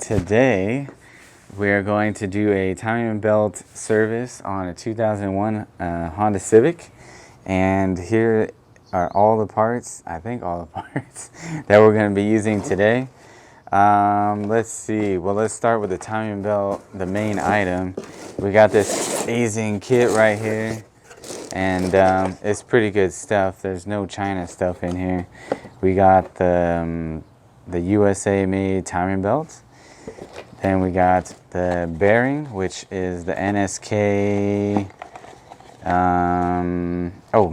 today we're going to do a timing belt service on a 2001 Honda Civic, and here are all the parts, I think all the parts that we're going to be using today. Let's see, well, let's start with the timing belt, the main item. We got this amazing kit right here, and it's pretty good stuff. There's no China stuff in here. We got the USA made timing belt. Then we got the bearing, which is the NSK,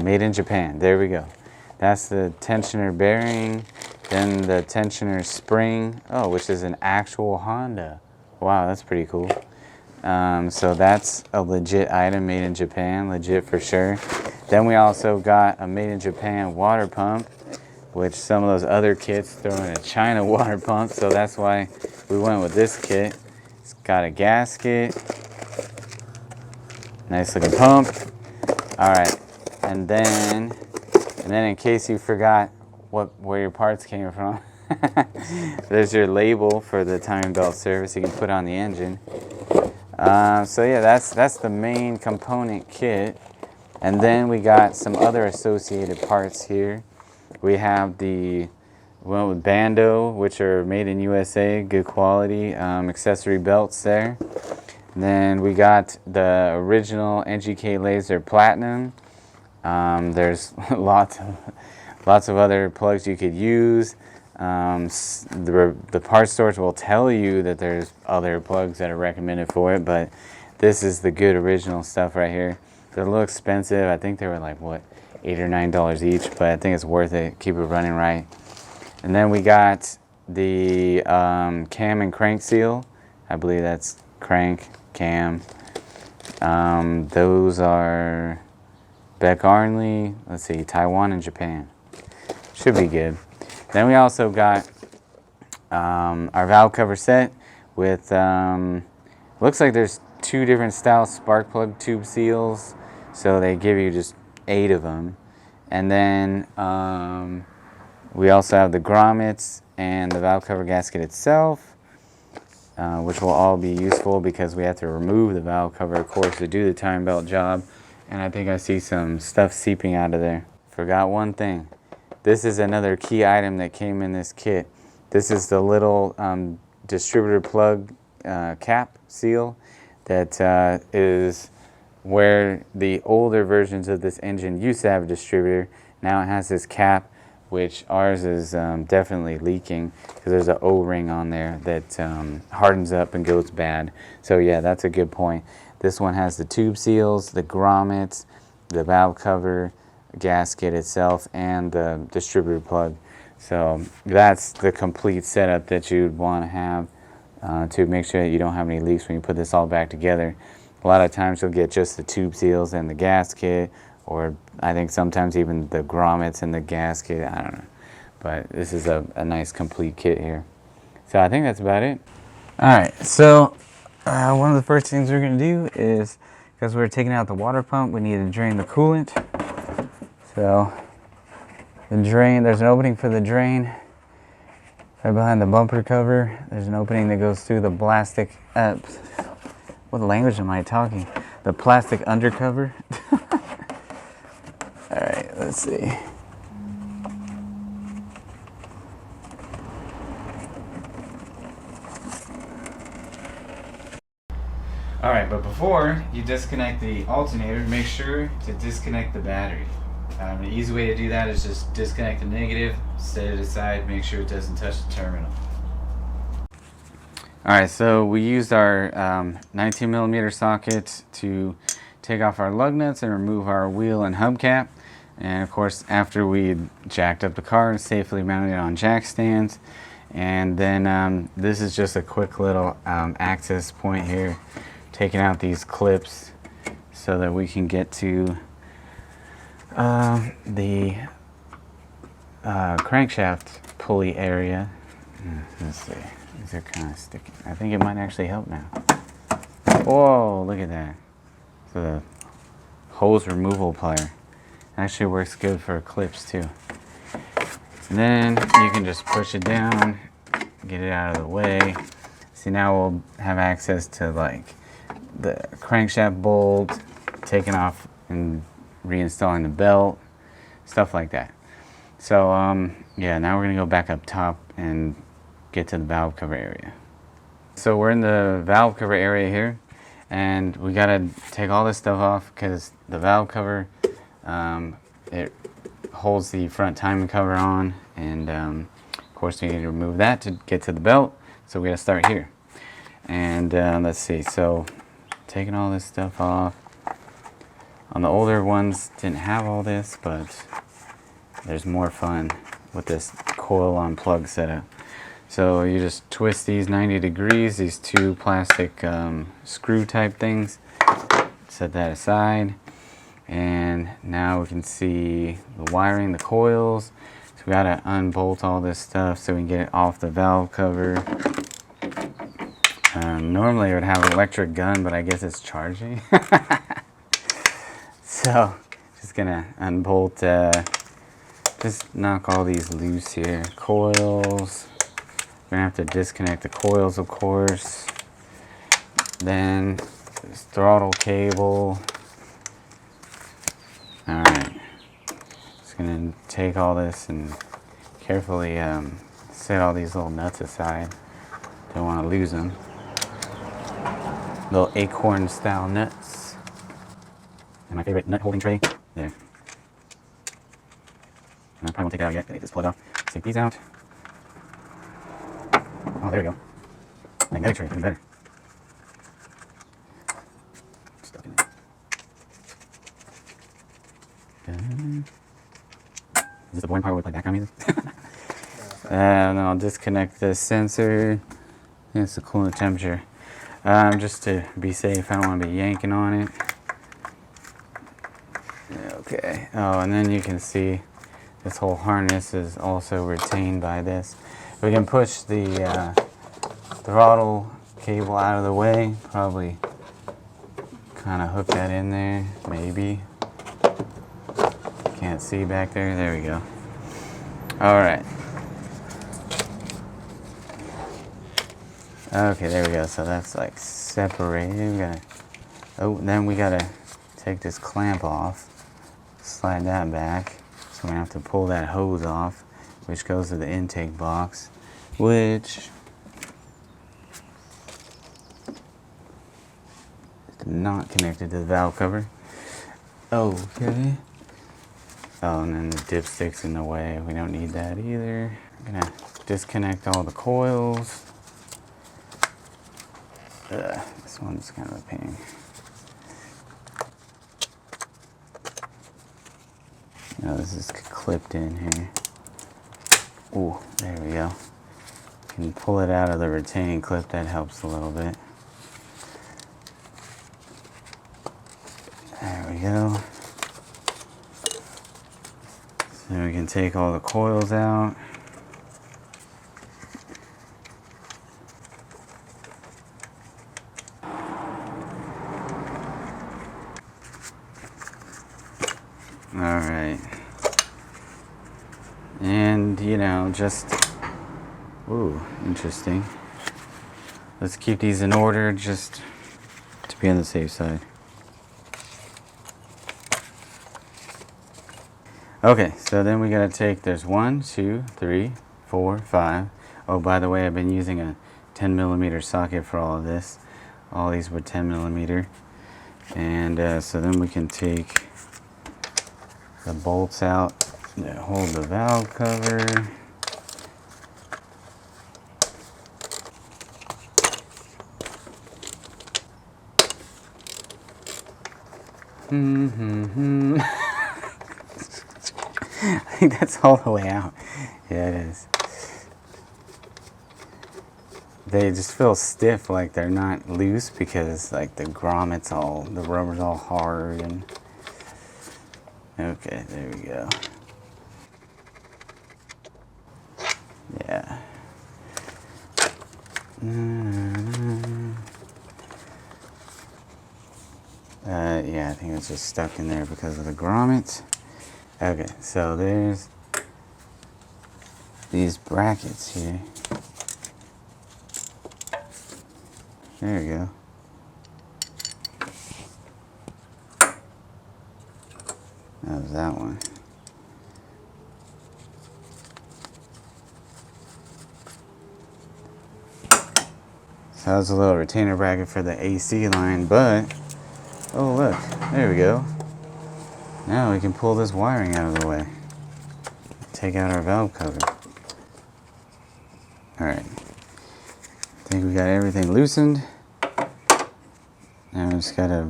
made in Japan. There we go. That's the tensioner bearing. Then the tensioner spring, which is an actual Honda. Wow, that's pretty cool. So that's a legit item, made in Japan, legit for sure. Then we also got a made in Japan water pump, which some of those other kits throw in a China water pump, so that's why we went with this kit. It's got a gasket, nice looking pump. All right, and then in case you forgot where your parts came from, there's your label for the timing belt service you can put on the engine. So yeah, that's the main component kit, and then we got some other associated parts here. We have the with Bando, which are made in USA, good quality accessory belts there. And then we got the original NGK laser platinum. There's lots of other plugs you could use. The parts stores will tell you that there's other plugs that are recommended for it, but this is the good original stuff right here. They're a little expensive. I think they were like, what, $8 or $9 each, but I think it's worth it. Keep it running right. And then we got the cam and crank seal. I believe that's crank, cam. Those are Beck Arnley, let's see, Taiwan and Japan. Should be good. Then we also got our valve cover set with, looks like there's 2 different style spark plug tube seals. So they give you just 8 of them. And then we also have the grommets and the valve cover gasket itself, which will all be useful because we have to remove the valve cover, of course, to do the timing belt job. And I think I see some stuff seeping out of there. Forgot one thing. This is another key item that came in this kit. This is the little distributor plug cap seal that is where the older versions of this engine used to have a distributor. Now it has this cap, which ours is definitely leaking because there's an O-ring on there that hardens up and goes bad. So yeah, that's a good point. This one has the tube seals, the grommets, the valve cover, gasket itself, and the distributor plug. So that's the complete setup that you'd want to have to make sure that you don't have any leaks when you put this all back together. A lot of times you'll get just the tube seals and the gasket, or I think sometimes even the grommets and the gasket, I don't know. But this is a nice complete kit here. So I think that's about it. Alright, so one of the first things we're going to do is, because we're taking out the water pump, we need to drain the coolant. So the drain, there's an opening for the drain right behind the bumper cover. There's an opening that goes through the plastic, what language am I talking? The plastic undercover. Alright, let's see. Alright, but before you disconnect the alternator, make sure to disconnect the battery. The easy way to do that is just disconnect the negative, set it aside, make sure it doesn't touch the terminal. Alright, so we used our 19mm socket to take off our lug nuts and remove our wheel and hubcap. And of course, after we jacked up the car and safely mounted it on jack stands. And then this is just a quick little access point here, taking out these clips so that we can get to the crankshaft pulley area. Let's see, these are kind of sticky. I think it might actually help now. Whoa, look at that. So the hose removal plier actually works good for clips too. And then you can just push it down, get it out of the way. See, now we'll have access to like the crankshaft bolt, taking off and reinstalling the belt, stuff like that. So yeah, now we're gonna go back up top and get to the valve cover area. So we're in the valve cover area here, and we gotta take all this stuff off because the valve cover, it holds the front timing cover on, and of course we need to remove that to get to the belt. So we gotta start here. And let's see, so taking all this stuff off. On the older ones didn't have all this, but there's more fun with this coil on plug setup. So you just twist these 90 degrees, these two plastic screw type things. Set that aside. And now we can see the wiring, the coils. So we gotta unbolt all this stuff so we can get it off the valve cover. Normally it would have an electric gun, but I guess it's charging. So just gonna unbolt, just knock all these loose here. Coils. We're gonna have to disconnect the coils, of course. Then this throttle cable. Alright. Just gonna take all this and carefully set all these little nuts aside. Don't want to lose them. Little acorn style nuts. And my favorite nut holding tray. There. And I probably won't take it out yet. Gotta get this plug off. Let's take these out. Oh, there we go. Magnetic tray, even better. Stuck in there. Is this the boring part where we play background music? And then I'll disconnect the sensor. It's to cool the temperature. Just to be safe, I don't want to be yanking on it. Okay. Oh, and then you can see this whole harness is also retained by this. We can push the throttle cable out of the way. Probably kind of hook that in there, maybe. Can't see back there. There we go. All right. Okay, there we go. So that's like separated. Then we gotta take this clamp off, slide that back. So we're gonna have to pull that hose off, which goes to the intake box, which is not connected to the valve cover. Okay. Oh, and then the dipstick's in the way. We don't need that either. I'm gonna disconnect all the coils. This one's kind of a pain. Now this is clipped in here. Ooh, there we go. You can pull it out of the retaining clip. That helps a little bit. There we go. So we can take all the coils out. Alright. And, you know, just... Ooh, interesting. Let's keep these in order just to be on the safe side. Okay, so then we gotta take, there's 1, 2, 3, 4, 5. Oh, by the way, I've been using a 10mm socket for all of this. All these were 10mm. And so then we can take the bolts out that hold the valve cover. I think that's all the way out. Yeah, it is. They just feel stiff, like they're not loose because like the grommet's all, the rubber's all hard and... Okay, there we go. Yeah. Yeah, I think it's just stuck in there because of the grommet. Okay, so there's these brackets here. There you go. That was that one. So that was a little retainer bracket for the AC line, but, oh look, there we go. Now we can pull this wiring out of the way. Take out our valve cover. Alright. I think we got everything loosened. Now we just gotta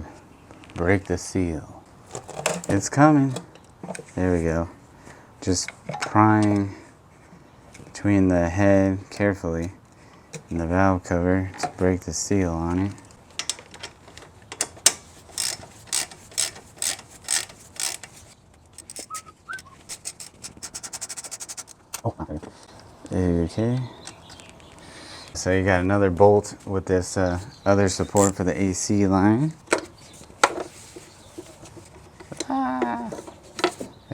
break the seal. It's coming. There we go. Just prying between the head carefully and the valve cover to break the seal on it. Oh, okay. So you got another bolt with this other support for the AC line.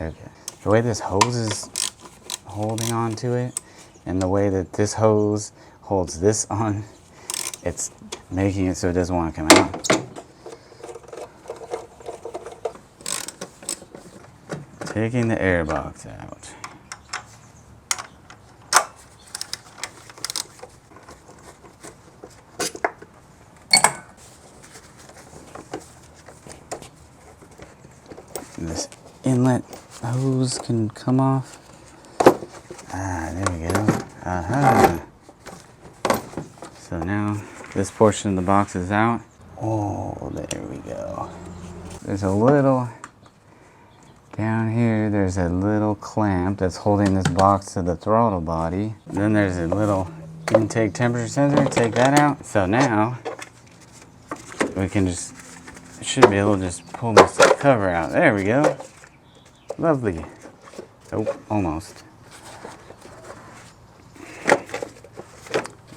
Okay. The way this hose is holding on to it, and the way that this hose holds this on, it's making it so it doesn't want to come out. Taking the air box out. This inlet hose can come off. Ah, there we go. Aha. So now this portion of the box is out. Oh, there we go. There's a little, down here, there's a little clamp that's holding this box to the throttle body. Then there's a little intake temperature sensor. Take that out. So now we can just, should be able to just pull this cover out. There we go. Lovely. Oh, almost.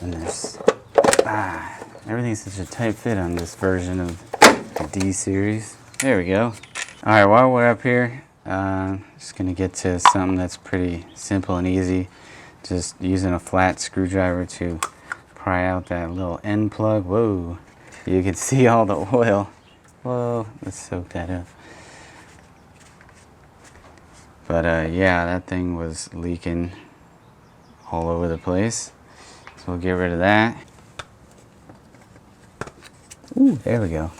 And there's, everything's such a tight fit on this version of the D series. There we go. All right, while we're up here, just gonna get to something that's pretty simple and easy. Just using a flat screwdriver to pry out that little end plug. Whoa, you can see all the oil. Whoa, let's soak that up. But yeah, that thing was leaking all over the place. So we'll get rid of that. Ooh, there we go.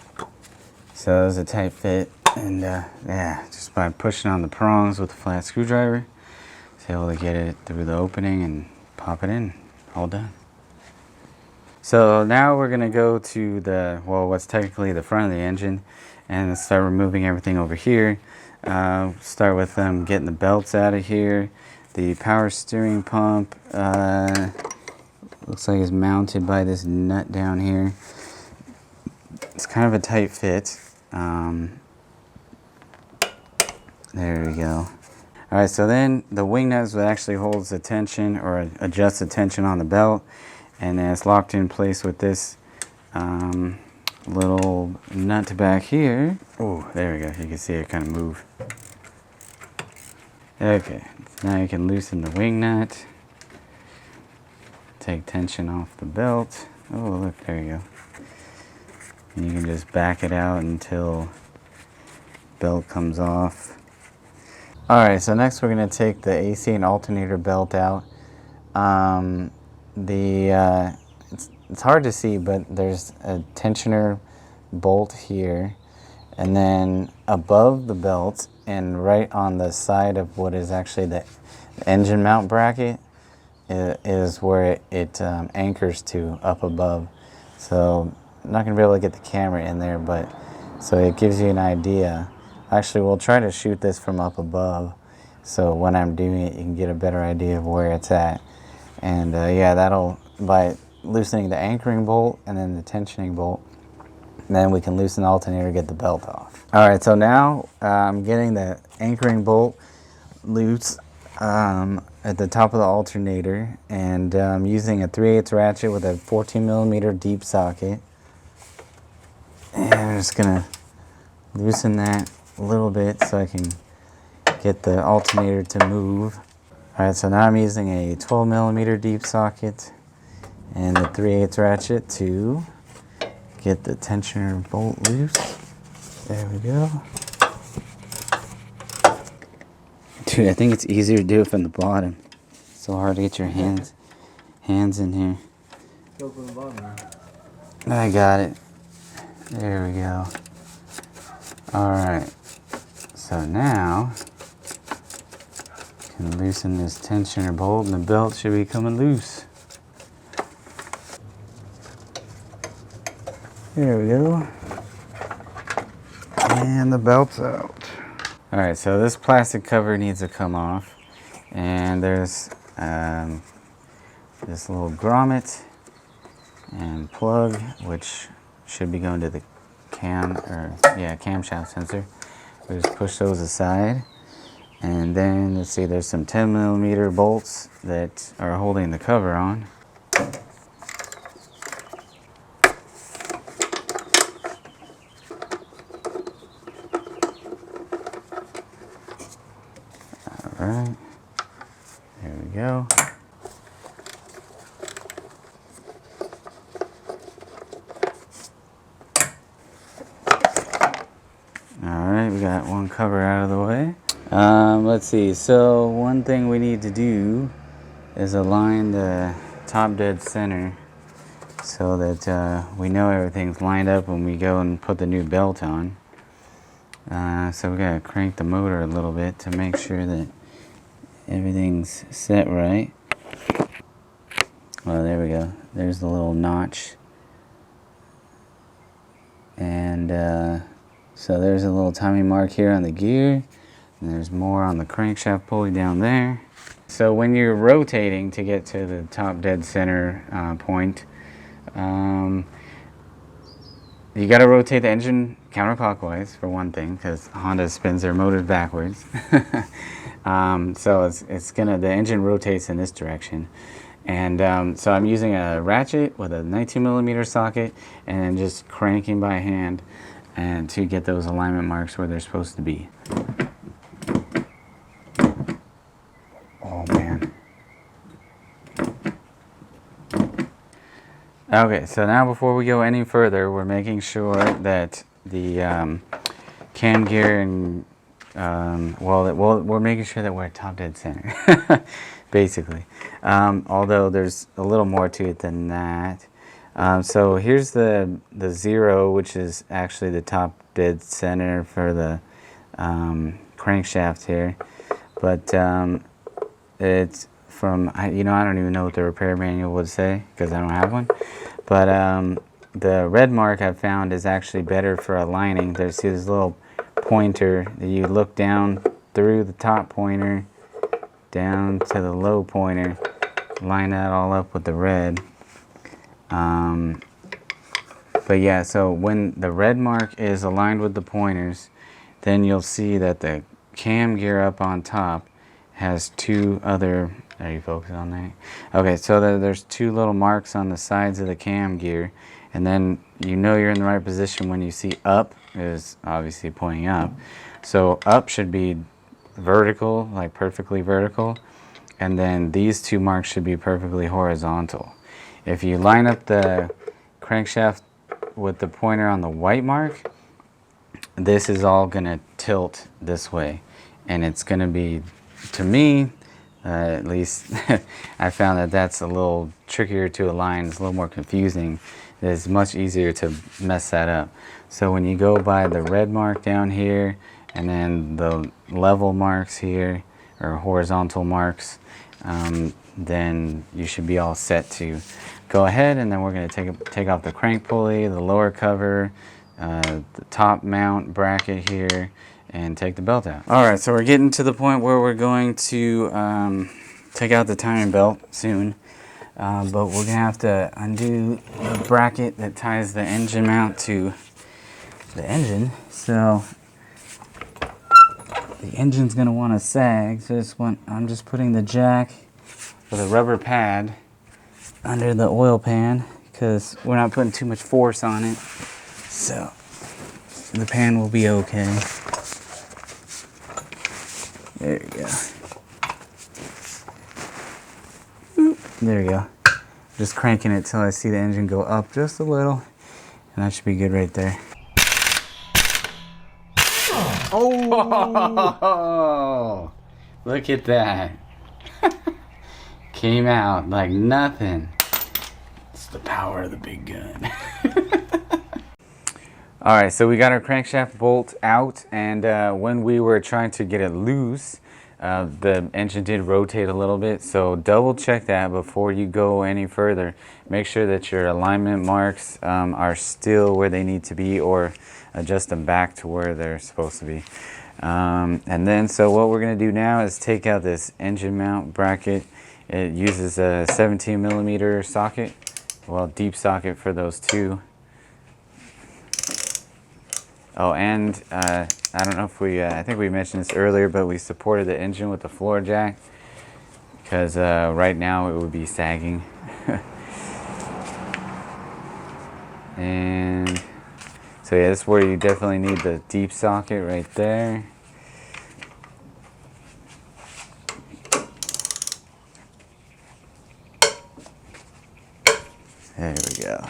So that was a tight fit. And yeah, just by pushing on the prongs with a flat screwdriver, I was able to get it through the opening and pop it in. All done. So now we're gonna go to the, well, what's technically the front of the engine, and start removing everything over here. Start with getting the belts out of here. The power steering pump looks like it's mounted by this nut down here. It's kind of a tight fit. There we go. All right, so then the wing nuts that actually holds the tension or adjusts the tension on the belt, and then it's locked in place with this little nut back here. Oh, there we go. You can see it kind of move. Okay, so now you can loosen the wing nut. Take tension off the belt. Oh, look, there you go. And you can just back it out until belt comes off. All right, so next we're gonna take the AC and alternator belt out. It's hard to see, but there's a tensioner bolt here, and then above the belt and right on the side of what is actually the engine mount bracket is where it anchors to up above. So I'm not gonna be able to get the camera in there, but so it gives you an idea. Actually, we'll try to shoot this from up above, so when I'm doing it, you can get a better idea of where it's at. And yeah, that'll, by loosening the anchoring bolt and then the tensioning bolt, then we can loosen the alternator, get the belt off. All right, so now I'm getting the anchoring bolt loose at the top of the alternator, and I'm using a 3/8 ratchet with a 14mm deep socket. And I'm just gonna loosen that a little bit so I can get the alternator to move. All right, so now I'm using a 12mm deep socket and the 3/8 ratchet to get the tensioner bolt loose. There we go. Dude, I think it's easier to do it from the bottom. It's so hard to get your hands in here. Go from the bottom. I got it. There we go. Alright. So now, can loosen this tensioner bolt and the belt should be coming loose. There we go. And the belt's out. Alright, so this plastic cover needs to come off. And there's this little grommet and plug, which should be going to the camshaft sensor. We just push those aside. And then, let's see, there's some 10mm bolts that are holding the cover on. Alright, there we go. Alright, we got one cover out of the way. Let's see, so one thing we need to do is align the top dead center so that we know everything's lined up when we go and put the new belt on. So we gotta crank the motor a little bit to make sure that everything's set right. Well, there we go. There's the little notch. And so there's a little timing mark here on the gear. And there's more on the crankshaft pulley down there. So when you're rotating to get to the top dead center point, you got to rotate the engine counterclockwise for one thing, because Honda spins their motors backwards. So the engine rotates in this direction. And so I'm using a ratchet with a 19mm socket and just cranking by hand and to get those alignment marks where they're supposed to be. Oh man. Okay, so now before we go any further, we're making sure that the cam gear and we're making sure that we're at top dead center, basically. Although there's a little more to it than that. So here's the 0, which is actually the top dead center for the crankshaft here. But it's from, I don't even know what the repair manual would say because I don't have one. But the red mark I've found is actually better for aligning. There's this little pointer that you look down through the top pointer down to the low pointer, line that all up with the red. But yeah, so when the red mark is aligned with the pointers, then you'll see that the cam gear up on top has two other, are you focusing on that? Okay, so there's two little marks on the sides of the cam gear, and then you know you're in the right position when you see up is obviously pointing up. So up should be vertical, like perfectly vertical, and then these two marks should be perfectly horizontal. If you line up the crankshaft with the pointer on the white mark, this is all gonna tilt this way, and it's gonna be, to me, at least, I found that that's a little trickier to align. It's a little more confusing. It's much easier to mess that up. So when you go by the red mark down here, and then the level marks here, or horizontal marks, then you should be all set to go ahead. And then we're going to take off the crank pulley, the lower cover, the top mount bracket here, and take the belt out. Alright, so we're getting to the point where we're going to take out the timing belt soon. But we're going to have to undo the bracket that ties the engine mount to the engine. So the engine's going to want to sag. So I'm just putting the jack with a rubber pad under the oil pan because we're not putting too much force on it. So the pan will be okay. There you go. Oop, there you go. Just cranking it till I see the engine go up just a little. And that should be good right there. Oh! Look at that. Came out like nothing. It's the power of the big gun. Alright, so we got our crankshaft bolt out, and when we were trying to get it loose, the engine did rotate a little bit, so double check that before you go any further. Make sure that your alignment marks are still where they need to be, or adjust them back to where they're supposed to be. And then, so what we're going to do now is take out this engine mount bracket. It uses a 17mm socket, well, deep socket for those two. Oh, and I don't know if we, I think we mentioned this earlier, but we supported the engine with the floor jack, because right now it would be sagging. And so yeah, this is where you definitely need the deep socket right there. There we go.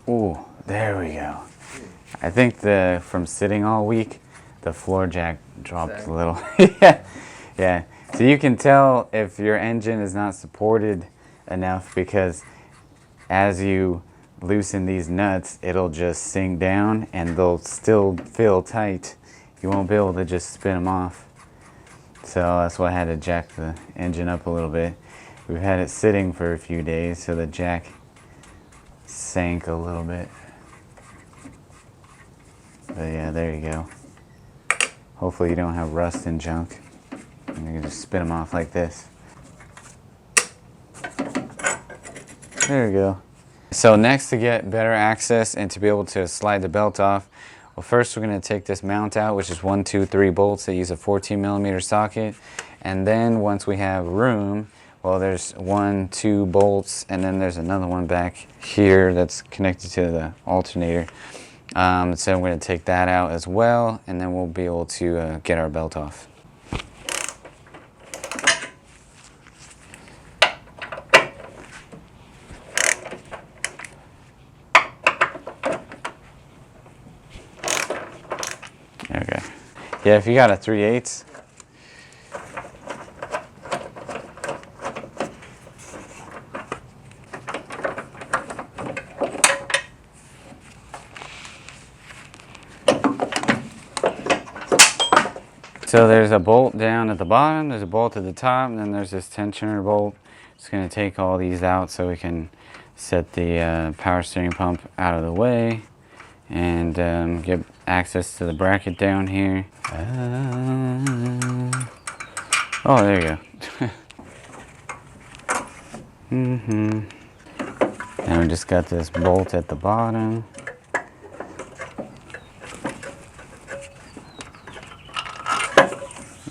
Ooh, there we go. I think from sitting all week, the floor jack dropped a little. Yeah, yeah. So you can tell if your engine is not supported enough, because as you loosen these nuts, it'll just sink down and they'll still feel tight. You won't be able to just spin them off. So that's why I had to jack the engine up a little bit. We've had it sitting for a few days, so the jack sank a little bit. But yeah, there you go. Hopefully you don't have rust and junk. And you can just spin them off like this. There we go. So next, to get better access and to be able to slide the belt off, well, first we're going to take this mount out, which is 1, 2, 3 bolts that use a 14mm socket. And then once we have room, well, there's 1, 2 bolts, and then there's another one back here that's connected to the alternator. So I'm going to take that out as well, and then we'll be able to get our belt off. Okay. Yeah, if you got a 3/8. So there's a bolt down at the bottom, there's a bolt at the top, and then there's this tensioner bolt. Just going to take all these out so we can set the power steering pump out of the way and get access to the bracket down here. Oh, there you go. And we just got this bolt at the bottom.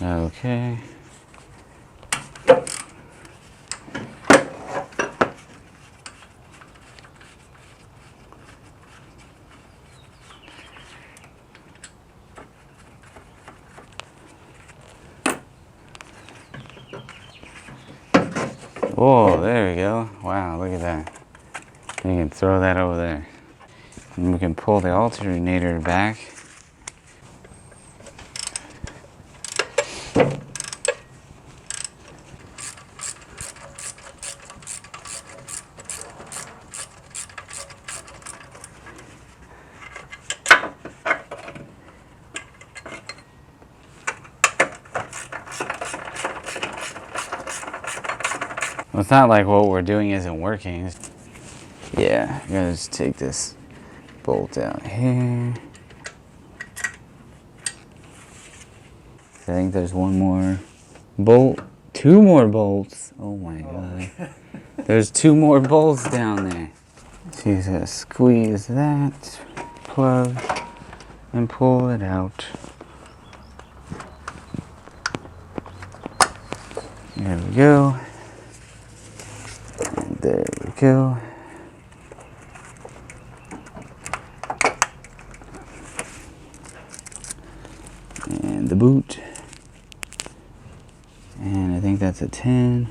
Okay. Oh, there we go. Wow, look at that. You can throw that over there. And we can pull the alternator back. Well, it's not like what we're doing isn't working. Yeah, I'm gonna just take this bolt out here. I think there's one more bolt, 2 more bolts. Oh my god. There's 2 more bolts down there. So you just gotta squeeze that plug and pull it out. There we go. And there we go. And the boot. think that's a 10.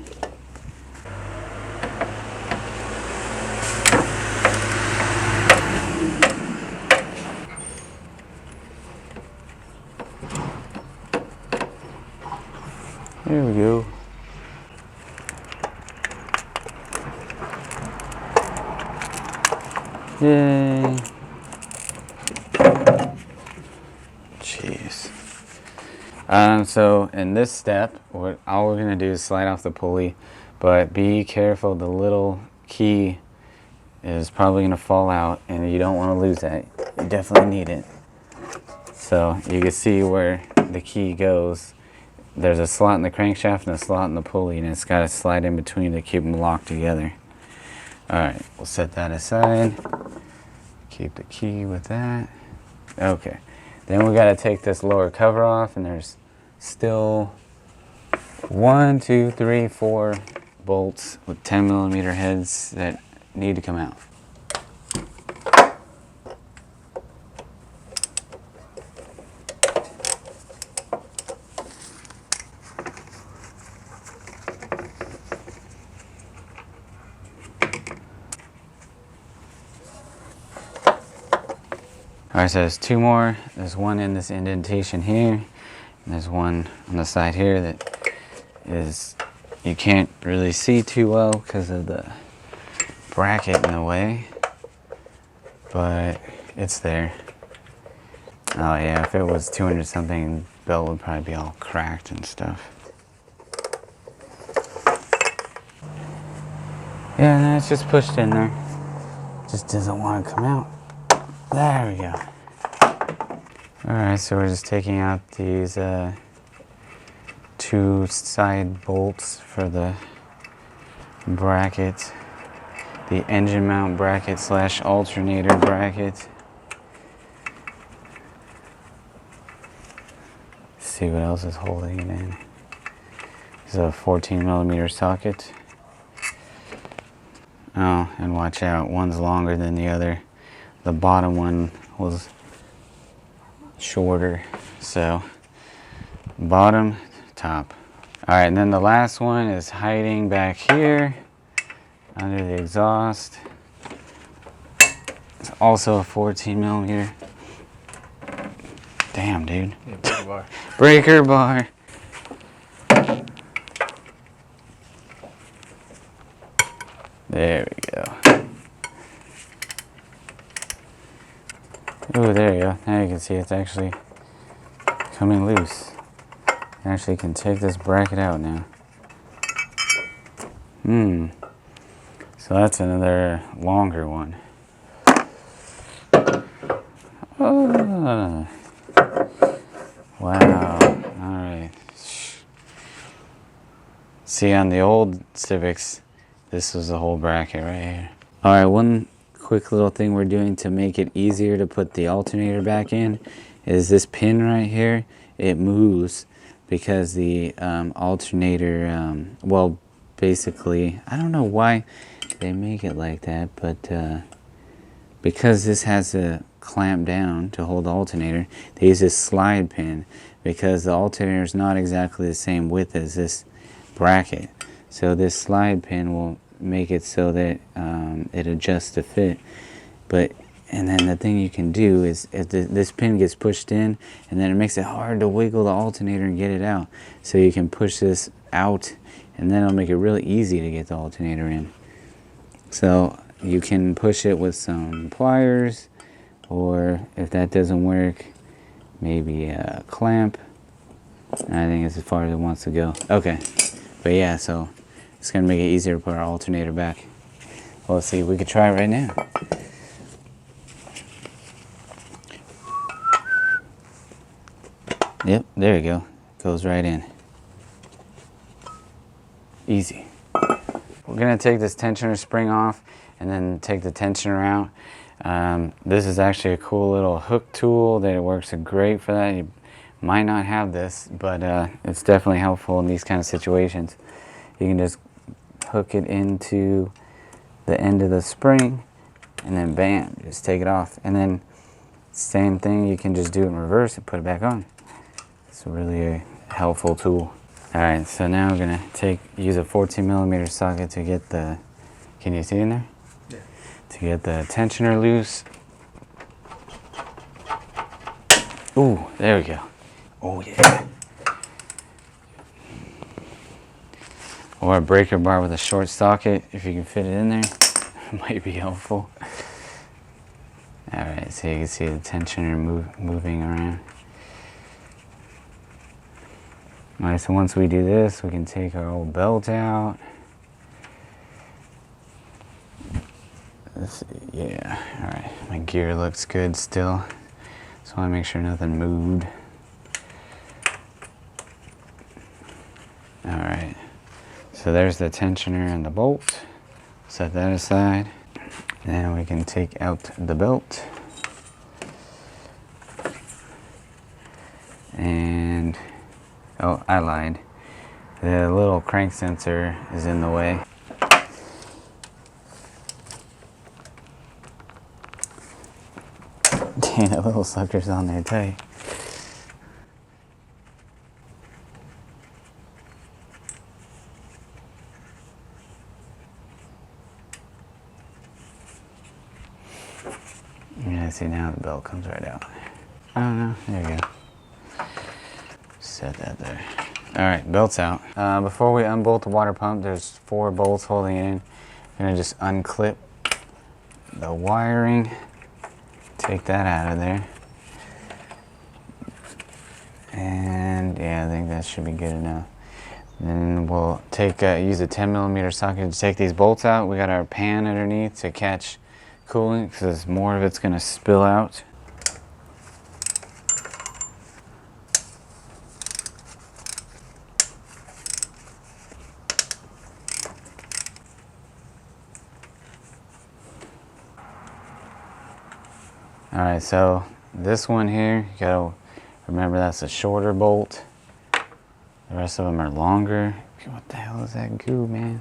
There we go. Yay. Jeez. So in this step, all we're gonna do is slide off the pulley, but be careful, the little key is probably gonna fall out and you don't wanna lose that. You definitely need it. So you can see where the key goes. There's a slot in the crankshaft and a slot in the pulley, and it's gotta slide in between to keep them locked together. All right, we'll set that aside. Keep the key with that. Okay, then we gotta take this lower cover off, and there's still 1, 2, 3, 4 bolts with 10mm heads that need to come out. Alright, so there's 2 more. There's one in this indentation here, and there's one on the side here that is, you can't really see too well because of the bracket in the way, but it's there. Oh yeah, if it was 200 something, the belt would probably be all cracked and stuff. Yeah, no, it's just pushed in there. Just doesn't want to come out. There we go. Alright, so we're just taking out these 2 side bolts for the bracket, the engine mount bracket / alternator bracket. Let's see what else is holding it in. This is a 14mm socket. Oh, and watch out, one's longer than the other. The bottom one was shorter, so bottom, top. All right, and then the last one is hiding back here under the exhaust. It's also a 14mm. Damn, dude. Yeah, breaker bar. Breaker bar. There we go. Oh, there you go. Now you can see it's actually coming loose. You actually can take this bracket out now. So that's another longer one. Oh. Wow. Alright. See, on the old Civics, this was the whole bracket right here. Alright, one quick little thing we're doing to make it easier to put the alternator back in is this pin right here. It moves because the alternator, well, basically, I don't know why they make it like that, but because this has a clamp down to hold the alternator, they use this slide pin because the alternator is not exactly the same width as this bracket. So this slide pin will make it so that it adjusts to fit. And then the thing you can do is if this pin gets pushed in, and then it makes it hard to wiggle the alternator and get it out. So you can push this out, and then it'll make it really easy to get the alternator in. So you can push it with some pliers, or if that doesn't work, maybe a clamp. I think it's as far as it wants to go. Okay, but yeah, so it's gonna make it easier to put our alternator back. Well, let's see, we could try it right now. Yep, there you go. Goes right in. Easy. We're gonna take this tensioner spring off and then take the tensioner out. This is actually a cool little hook tool that works great for that. You might not have this, but it's definitely helpful in these kind of situations. You can just hook it into the end of the spring and then bam, just take it off. And then same thing, you can just do it in reverse and put it back on. It's really a helpful tool. Alright, so now we're gonna use a 14mm socket to get the, can you see in there? Yeah. To get the tensioner loose. Ooh, there we go. Oh yeah. Or a breaker bar with a short socket, if you can fit it in there, might be helpful. Alright, so you can see the tensioner moving around. Alright, so once we do this, we can take our old belt out. Let's see, yeah, alright, my gear looks good still. Just want to make sure nothing moved. Alright, so there's the tensioner and the bolt. Set that aside. Now we can take out the belt. And, oh, I lied. The little crank sensor is in the way. Dang, that little sucker's on there tight. Yeah, see, now the belt comes right out. Oh no, there you go. Set that there. Alright, belt's out. Before we unbolt the water pump, there's 4 bolts holding it in. I'm gonna just unclip the wiring. Take that out of there. And yeah, I think that should be good enough. Then we'll take use a 10mm socket to take these bolts out. We got our pan underneath to catch coolant because more of it's going to spill out. Alright, so this one here, you gotta remember that's a shorter bolt. The rest of them are longer. What the hell is that goo, man?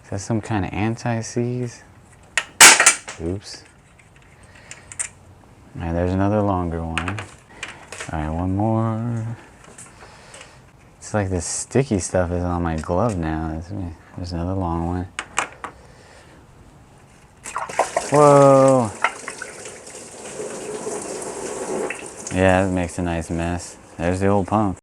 Is that some kind of anti-seize? Oops. Alright, there's another longer one. Alright, one more. It's like this sticky stuff is on my glove now. There's another long one. Whoa! Yeah, that makes a nice mess. There's the old pump.